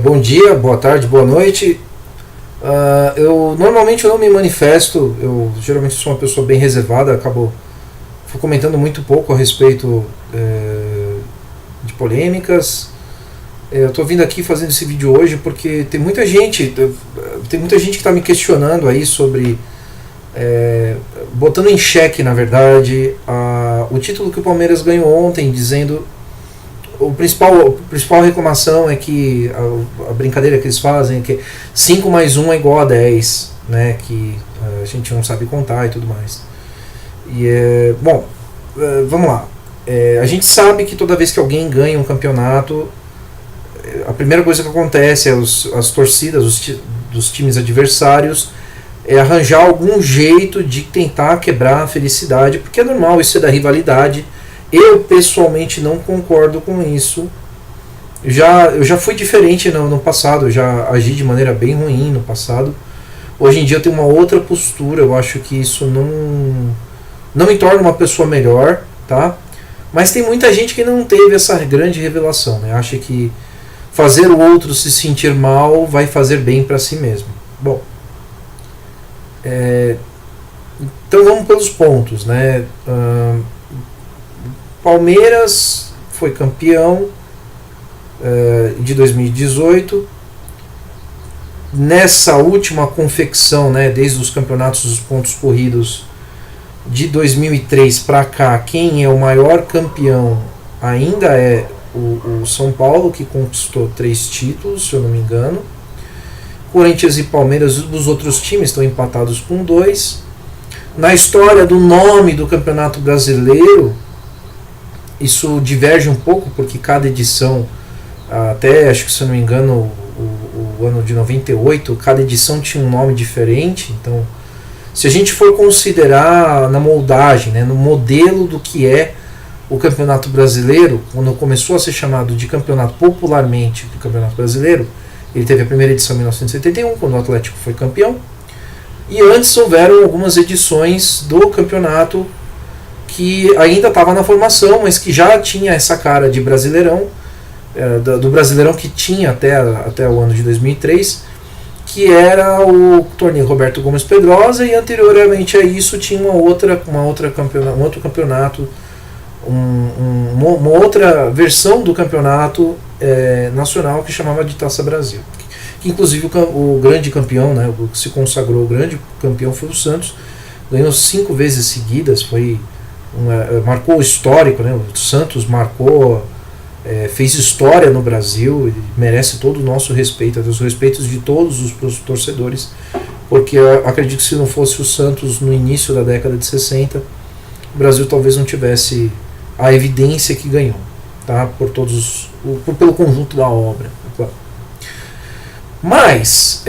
Bom dia, boa tarde, boa noite. Eu normalmente eu não me manifesto, eu geralmente sou uma pessoa bem reservada, acabo comentando muito pouco a respeito de polêmicas. Eu estou vindo aqui fazendo esse vídeo hoje porque tem muita gente que está me questionando aí sobre, botando em xeque, na verdade, o título que o Palmeiras ganhou ontem, dizendo a principal reclamação é que a brincadeira que eles fazem é que 5 mais 1 é igual a 10, né, que a gente não sabe contar e tudo mais. Vamos lá. A gente sabe que toda vez que alguém ganha um campeonato, a primeira coisa que acontece é as torcidas dos times adversários arranjar algum jeito de tentar quebrar a felicidade, porque é normal, isso é da rivalidade. Eu pessoalmente não concordo com isso. Eu já fui diferente no passado, eu já agi de maneira bem ruim no passado. Hoje em dia eu tenho uma outra postura, eu acho que isso não me torna uma pessoa melhor, tá? Mas tem muita gente que não teve essa grande revelação, né? Acha que fazer o outro se sentir mal vai fazer bem para si mesmo. Bom, então vamos pelos pontos, né? Palmeiras foi campeão de 2018. Nessa última confecção, né, desde os campeonatos dos pontos corridos de 2003 para cá, quem é o maior campeão ainda é o São Paulo, que conquistou 3 títulos, se eu não me engano. Corinthians e Palmeiras, os outros times, estão empatados com 2. Na história do nome do Campeonato Brasileiro, isso diverge um pouco, porque cada edição, até acho que, se eu não me engano, o ano de 98, cada edição tinha um nome diferente. Então, se a gente for considerar na moldagem, né, no modelo do que é o Campeonato Brasileiro, quando começou a ser chamado de campeonato popularmente do Campeonato Brasileiro, ele teve a primeira edição em 1971, quando o Atlético foi campeão, e antes houveram algumas edições do campeonato que ainda estava na formação, mas que já tinha essa cara de Brasileirão, do Brasileirão que tinha até o ano de 2003, que era o torneio Roberto Gomes Pedrosa, e anteriormente a isso tinha um outro campeonato, uma outra versão do campeonato nacional que chamava de Taça Brasil. Que inclusive o grande campeão, né, o que se consagrou o grande campeão foi o Santos, ganhou 5 vezes seguidas, marcou o histórico, né, o Santos fez história no Brasil, ele merece todo o nosso respeito, os respeitos de todos os torcedores, porque eu acredito que se não fosse o Santos no início da década de 60, o Brasil talvez não tivesse a evidência que ganhou, tá? Pelo conjunto da obra. Claro. Mas,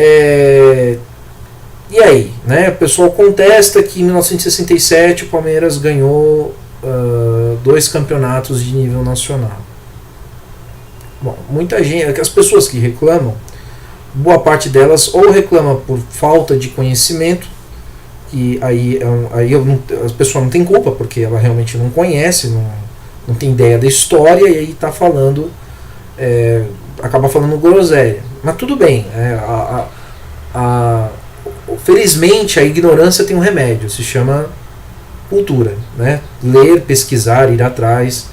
e aí? Né? O pessoal contesta que em 1967 o Palmeiras ganhou 2 campeonatos de nível nacional. Bom, muita gente, as pessoas que reclamam, boa parte delas ou reclama por falta de conhecimento, que aí a pessoa não tem culpa, porque ela realmente não conhece, não tem ideia da história, e aí está falando, acaba falando groselha. Mas tudo bem, felizmente a ignorância tem um remédio, se chama cultura, né? Ler, pesquisar, ir atrás.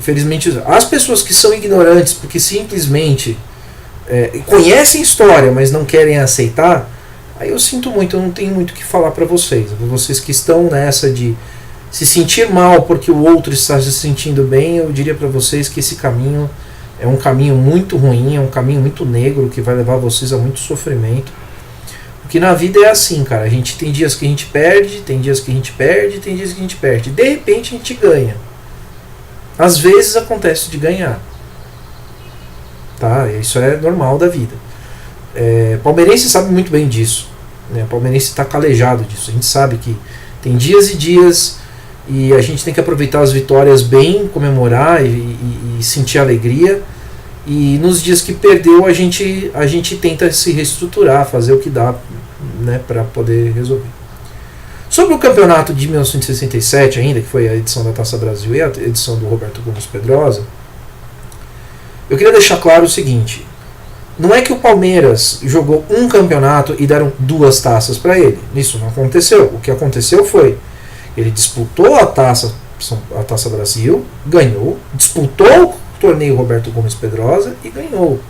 Felizmente, as pessoas que são ignorantes porque simplesmente conhecem história, mas não querem aceitar, aí eu sinto muito, eu não tenho muito o que falar para vocês. Vocês que estão nessa de se sentir mal porque o outro está se sentindo bem, eu diria para vocês que esse caminho é um caminho muito ruim, é um caminho muito negro, que vai levar vocês a muito sofrimento. Porque na vida é assim, cara, a gente tem dias que a gente perde, tem dias que a gente perde, tem dias que a gente perde. De repente a gente ganha. Às vezes acontece de ganhar. Tá? Isso é normal da vida. Palmeirense sabe muito bem disso, né? Palmeirense está calejado disso. A gente sabe que tem dias e dias, e a gente tem que aproveitar as vitórias bem, comemorar e sentir alegria. E nos dias que perdeu, a gente tenta se reestruturar, fazer o que dá, né, para poder resolver. Sobre o campeonato de 1967 ainda, que foi a edição da Taça Brasil e a edição do Roberto Gomes Pedrosa, eu queria deixar claro o seguinte: Não é que o Palmeiras jogou um campeonato e deram 2 taças para ele. Isso não aconteceu. O que aconteceu foi, ele disputou a Taça Brasil, ganhou, disputou o torneio Roberto Gomes Pedrosa e ganhou.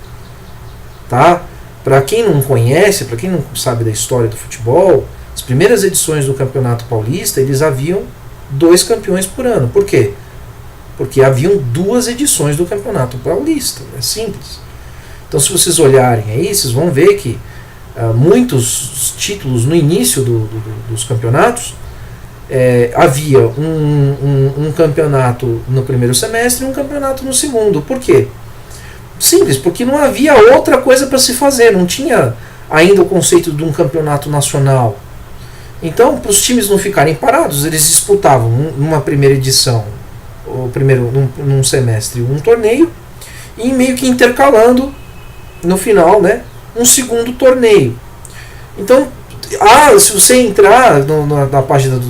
Tá? Para quem não conhece, para quem não sabe da história do futebol, as primeiras edições do Campeonato Paulista, eles haviam 2 campeões por ano. Por quê? Porque haviam 2 edições do Campeonato Paulista. É simples. Então, se vocês olharem aí, vocês vão ver que muitos títulos no início dos campeonatos, havia um campeonato no primeiro semestre e um campeonato no segundo. Por quê? Simples, porque não havia outra coisa para se fazer, não tinha ainda o conceito de um campeonato nacional. Então, para os times não ficarem parados, eles disputavam numa primeira edição, num semestre, um torneio, e meio que intercalando no final, né, um segundo torneio. Então, se você entrar na página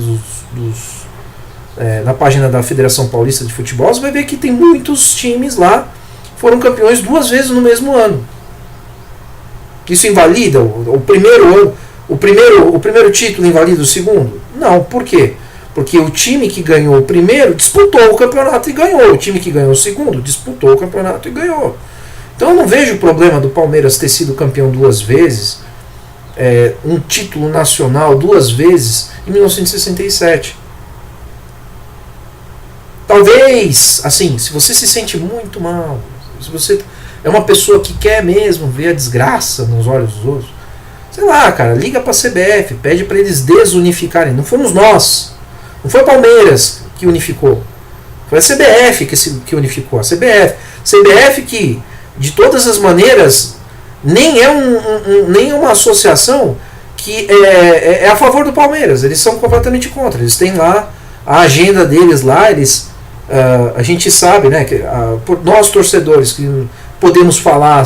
na página da Federação Paulista de Futebol, você vai ver que tem muitos times lá que foram campeões 2 vezes no mesmo ano. Isso invalida o primeiro título, invalida o segundo? Não, por quê? Porque o time que ganhou o primeiro disputou o campeonato e ganhou. O time que ganhou o segundo disputou o campeonato e ganhou. Então eu não vejo o problema do Palmeiras ter sido campeão 2 vezes, um título nacional 2 vezes em 1967. Talvez, assim, se você se sente muito mal, se você é uma pessoa que quer mesmo ver a desgraça nos olhos dos outros, sei lá, cara, liga pra CBF, pede para eles desunificarem. Não fomos nós, não foi o Palmeiras que unificou, foi a CBF que unificou. A CBF que, de todas as maneiras, nem é uma associação que é a favor do Palmeiras. Eles são completamente contra. Eles têm lá a agenda deles lá. A gente sabe, né, que nós torcedores que podemos falar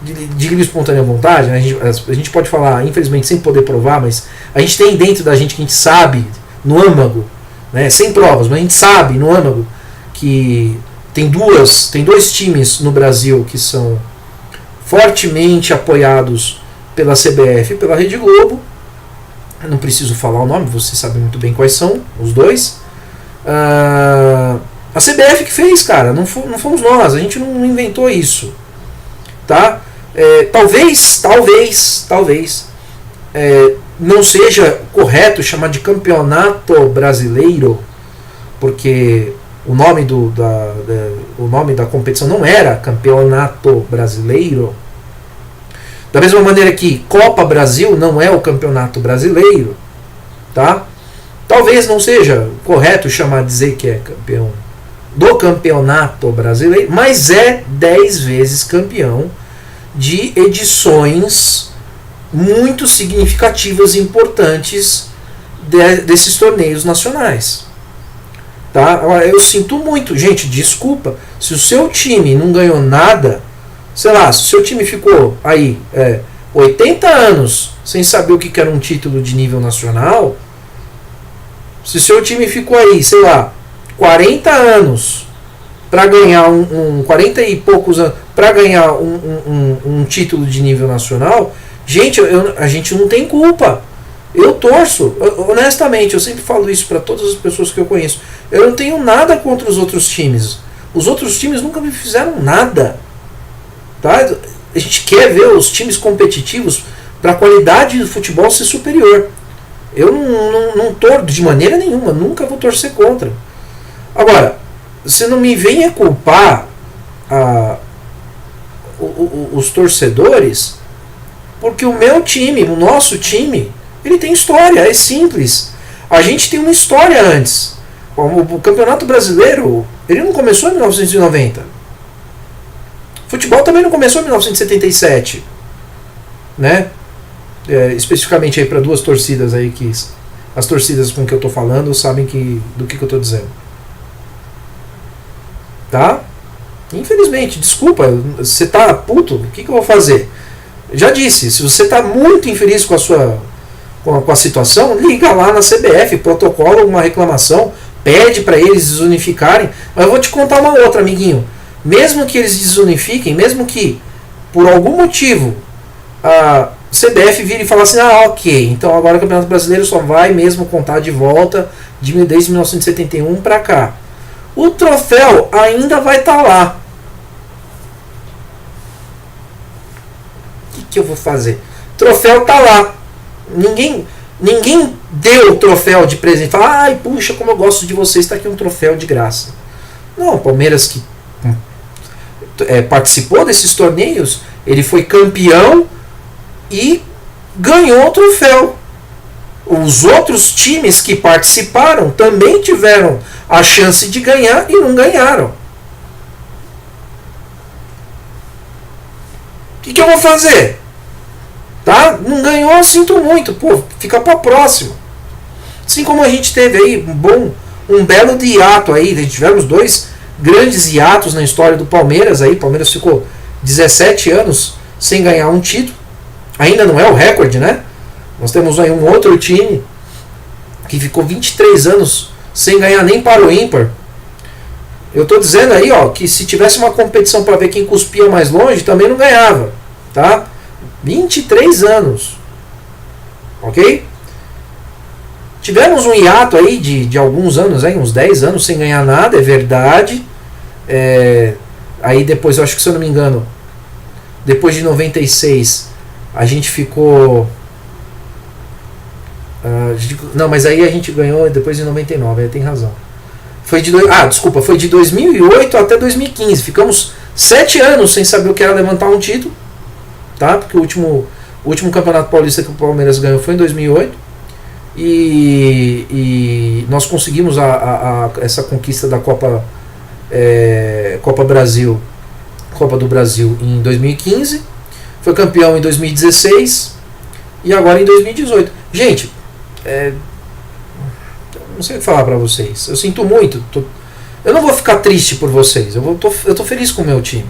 de livre e espontânea vontade, né, a gente pode falar, infelizmente, sem poder provar, mas a gente tem dentro da gente que a gente sabe no âmago, né, sem provas, mas a gente sabe no âmago que tem 2 times no Brasil que são fortemente apoiados pela CBF e pela Rede Globo. Eu não preciso falar o nome, você sabe muito bem quais são os 2. A CBF que fez, cara, não fomos nós, a gente não inventou isso. Tá? Talvez não seja correto chamar de campeonato brasileiro, porque o nome da competição não era campeonato brasileiro. Da mesma maneira que Copa Brasil não é o campeonato brasileiro, tá? Talvez não seja correto dizer que é campeão do campeonato brasileiro, mas é 10 vezes campeão de edições muito significativas e importantes desses torneios nacionais. Tá? Eu sinto muito, gente, desculpa, se o seu time não ganhou nada, sei lá, se o seu time ficou aí 80 anos sem saber o que era um título de nível nacional, se o seu time ficou aí, sei lá, 40 anos para ganhar 40 e poucos anos para ganhar um título de nível nacional, gente, a gente não tem culpa. Eu torço, honestamente, eu sempre falo isso para todas as pessoas que eu conheço. Eu não tenho nada contra os outros times. Os outros times nunca me fizeram nada. Tá? A gente quer ver os times competitivos para a qualidade do futebol ser superior. Eu não torço de maneira nenhuma, nunca vou torcer contra. Agora, você não me venha culpar os torcedores, porque o meu time, o nosso time, ele tem história, é simples. A gente tem uma história antes. O Campeonato Brasileiro, ele não começou em 1990. Futebol também não começou em 1977, né? Especificamente aí para 2 torcidas aí que as torcidas com que eu tô falando sabem do que eu tô dizendo. Tá? Infelizmente, desculpa, você tá puto, o que eu vou fazer? Já disse, se você tá muito infeliz com a situação, liga lá na CBF, protocola uma reclamação, pede para eles desunificarem. Mas eu vou te contar uma outra, amiguinho. Mesmo que eles desunifiquem, mesmo que por algum motivo, a CBF vira e fala assim, ok, então agora o Campeonato Brasileiro só vai mesmo contar de volta desde 1971 para cá. O troféu ainda vai estar lá. O que eu vou fazer? O troféu tá lá. Ninguém deu o troféu de presente. Fala, ai, puxa, como eu gosto de vocês, está aqui um troféu de graça. Não, o Palmeiras que participou desses torneios, ele foi campeão e ganhou o troféu. Os outros times que participaram também tiveram a chance de ganhar e não ganharam. O que eu vou fazer? Tá? Não ganhou, sinto muito. Pô, fica para próxima. Assim como a gente teve aí um belo de hiato aí, tivemos 2 grandes hiatos na história do Palmeiras aí. O Palmeiras ficou 17 anos sem ganhar um título. Ainda não é o recorde, né? Nós temos aí um outro time que ficou 23 anos sem ganhar nem para o ímpar. Eu tô dizendo aí, ó, que se tivesse uma competição para ver quem cuspia mais longe, também não ganhava, tá? 23 anos. Ok? Tivemos um hiato aí de alguns anos, aí, uns 10 anos sem ganhar nada, é verdade. Aí depois, eu acho que, se eu não me engano, depois de 96, a gente ficou... não, mas aí a gente ganhou depois de 99, aí tem razão. Foi de 2008 até 2015. Ficamos 7 anos sem saber o que era levantar um título, tá? Porque o último Campeonato Paulista que o Palmeiras ganhou foi em 2008. E nós conseguimos essa conquista da Copa Brasil, Copa do Brasil em 2015. Foi campeão em 2016 e agora em 2018. Gente, não sei o que falar pra vocês. Eu sinto muito. Eu não vou ficar triste por vocês. Eu tô feliz com o meu time.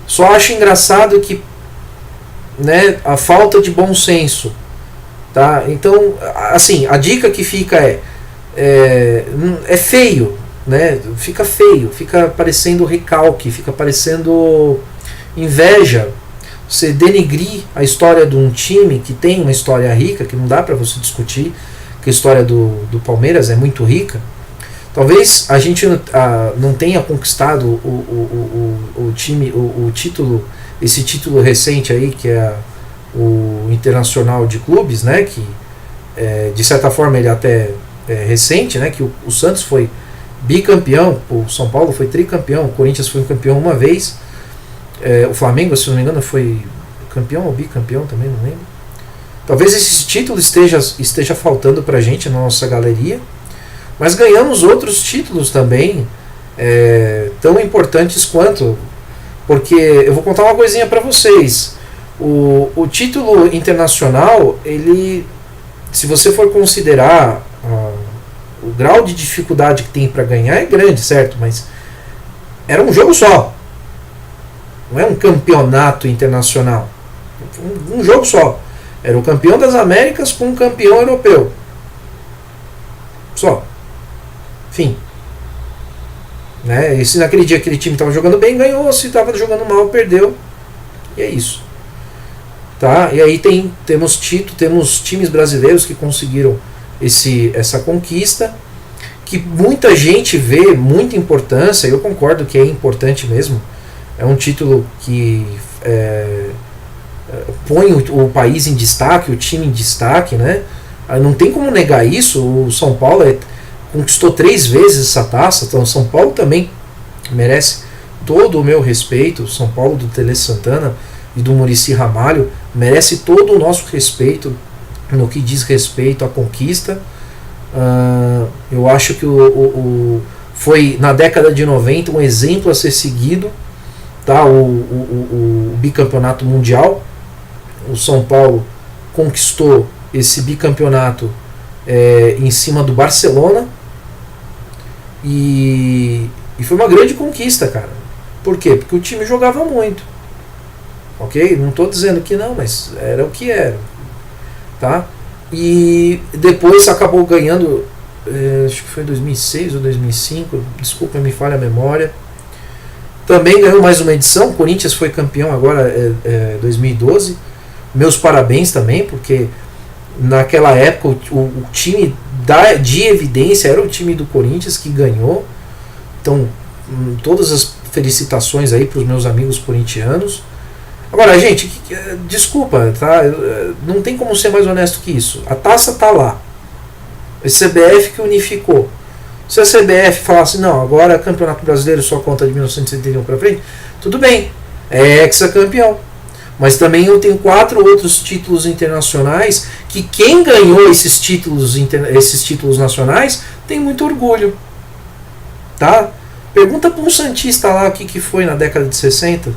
Só acho engraçado que, né, a falta de bom senso, tá? Então, assim, a dica que fica é feio, né? Fica feio, fica parecendo recalque, fica parecendo inveja. Você denigrir a história de um time que tem uma história rica, que não dá para você discutir, que a história do Palmeiras é muito rica. Talvez a gente não tenha conquistado o título, esse título recente aí, que é o Internacional de Clubes, né, que de certa forma ele até é recente, né, que o Santos foi bicampeão, o São Paulo foi tricampeão, o Corinthians foi campeão uma vez, o Flamengo, se não me engano, foi campeão ou bicampeão também, não lembro. Talvez esse título esteja faltando pra gente na nossa galeria, mas ganhamos outros títulos também, tão importantes quanto, porque eu vou contar uma coisinha pra vocês. O título internacional, ele, se você for considerar o grau de dificuldade que tem para ganhar, é grande, certo? Mas era um jogo só. Não é um campeonato internacional. Um jogo só. Era o campeão das Américas com um campeão europeu. Só. Fim. Né? E se naquele dia aquele time estava jogando bem, ganhou. Se estava jogando mal, perdeu. E é isso. Tá? E aí temos times brasileiros que conseguiram essa conquista, que muita gente vê muita importância. Eu concordo que é importante mesmo. É um título que põe o país em destaque, o time em destaque, né? Não tem como negar isso. O São Paulo conquistou 3 vezes essa taça, então o São Paulo também merece todo o meu respeito. O São Paulo do Tele Santana e do Muricy Ramalho merece todo o nosso respeito no que diz respeito à conquista. Eu acho que foi na década de 90 um exemplo a ser seguido, tá? O bicampeonato mundial. O São Paulo conquistou esse bicampeonato em cima do Barcelona e foi uma grande conquista, cara. Por quê? Porque o time jogava muito. Ok? Não estou dizendo que não, mas era o que era, tá? E depois acabou ganhando, acho que foi em 2006 ou 2005, desculpa, me falha a memória, também ganhou mais uma edição. O Corinthians foi campeão agora, 2012. Meus parabéns também, porque naquela época o time de evidência era o time do Corinthians que ganhou. Então, todas as felicitações aí para os meus amigos corintianos. Agora, gente, desculpa, tá? Não tem como ser mais honesto que isso. A taça tá lá. A CBF que unificou. Se a CBF falasse, não, agora Campeonato Brasileiro só conta de 1971 para frente, tudo bem, é hexacampeão. Mas também eu tenho 4 outros títulos internacionais que quem ganhou esses títulos nacionais tem muito orgulho. Tá? Pergunta para um santista lá o que foi na década de 60,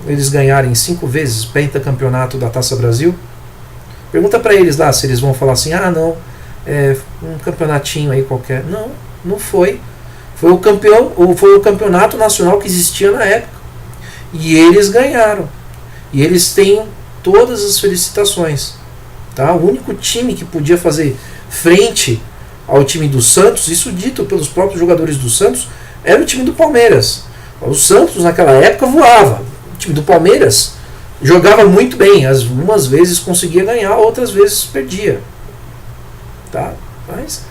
eles ganharem 5 vezes pentacampeonato da Taça Brasil. Pergunta para eles lá se eles vão falar assim, ah não, um campeonatinho aí qualquer. Não, não foi. Foi o campeonato nacional que existia na época. E eles ganharam. E eles têm todas as felicitações. Tá? O único time que podia fazer frente ao time do Santos, isso dito pelos próprios jogadores do Santos, era o time do Palmeiras. O Santos naquela época voava. O time do Palmeiras jogava muito bem. Algumas vezes conseguia ganhar, outras vezes perdia. Tá? Mas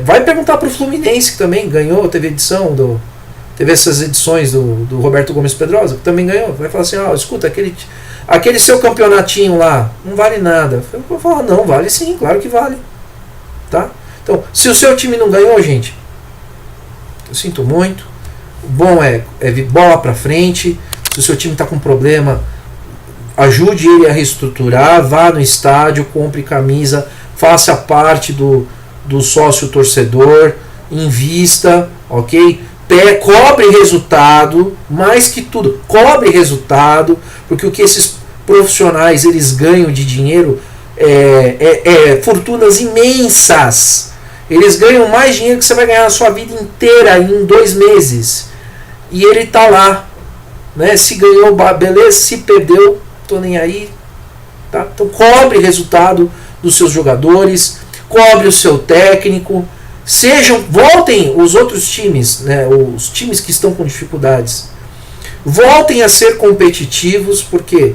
vai perguntar para o Fluminense, que também ganhou, teve essas edições do Roberto Gomes Pedrosa, que também ganhou. Vai falar assim, escuta, aquele seu campeonatinho lá não vale nada. Eu vou falar, não, vale sim, claro que vale. Tá? Então, se o seu time não ganhou, gente, eu sinto muito. O bom é bola pra frente. Se o seu time está com problema, ajude ele a reestruturar, vá no estádio, compre camisa, faça parte do sócio torcedor, invista, ok? Cobre resultado, mais que tudo, cobre resultado, porque o que esses profissionais eles ganham de dinheiro fortunas imensas. Eles ganham mais dinheiro que você vai ganhar na sua vida inteira em 2 meses. E ele tá lá, né? Se ganhou, beleza, se perdeu, tô nem aí. Tá? Então cobre resultado dos seus jogadores, cobre o seu técnico. Voltem os outros times, né, os times que estão com dificuldades, voltem a ser competitivos, porque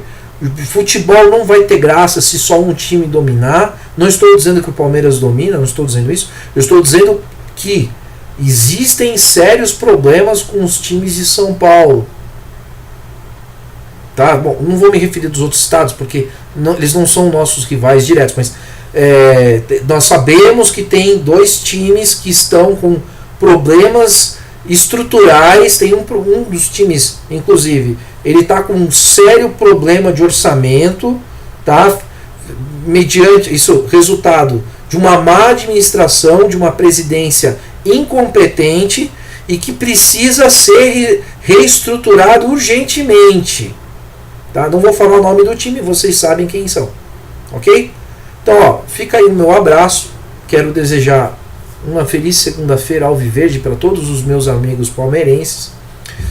futebol não vai ter graça se só um time dominar. Não estou dizendo que o Palmeiras domina, não estou dizendo isso. Eu estou dizendo que existem sérios problemas com os times de São Paulo. Tá? Bom, não vou me referir dos outros estados, porque eles não são nossos rivais diretos, mas nós sabemos que tem 2 times que estão com problemas estruturais. Tem um dos times, inclusive, ele está com um sério problema de orçamento, tá? Mediante isso, resultado de uma má administração, de uma presidência incompetente e que precisa ser reestruturado urgentemente. Tá? Não vou falar o nome do time, vocês sabem quem são, ok? Então, fica aí o meu abraço. Quero desejar uma feliz segunda-feira alviverde para todos os meus amigos palmeirenses.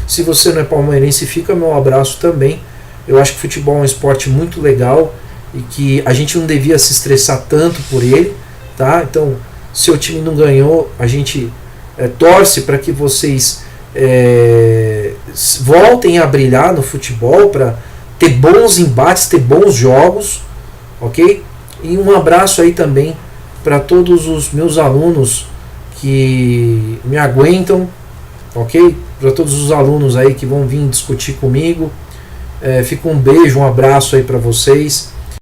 Se você não é palmeirense, fica meu abraço também. Eu acho que futebol é um esporte muito legal e que a gente não devia se estressar tanto por ele, tá? Então, se o time não ganhou, a gente torce para que vocês voltem a brilhar no futebol, para ter bons embates, ter bons jogos, ok? E um abraço aí também para todos os meus alunos que me aguentam, ok? Para todos os alunos aí que vão vir discutir comigo. Fica um beijo, um abraço aí para vocês.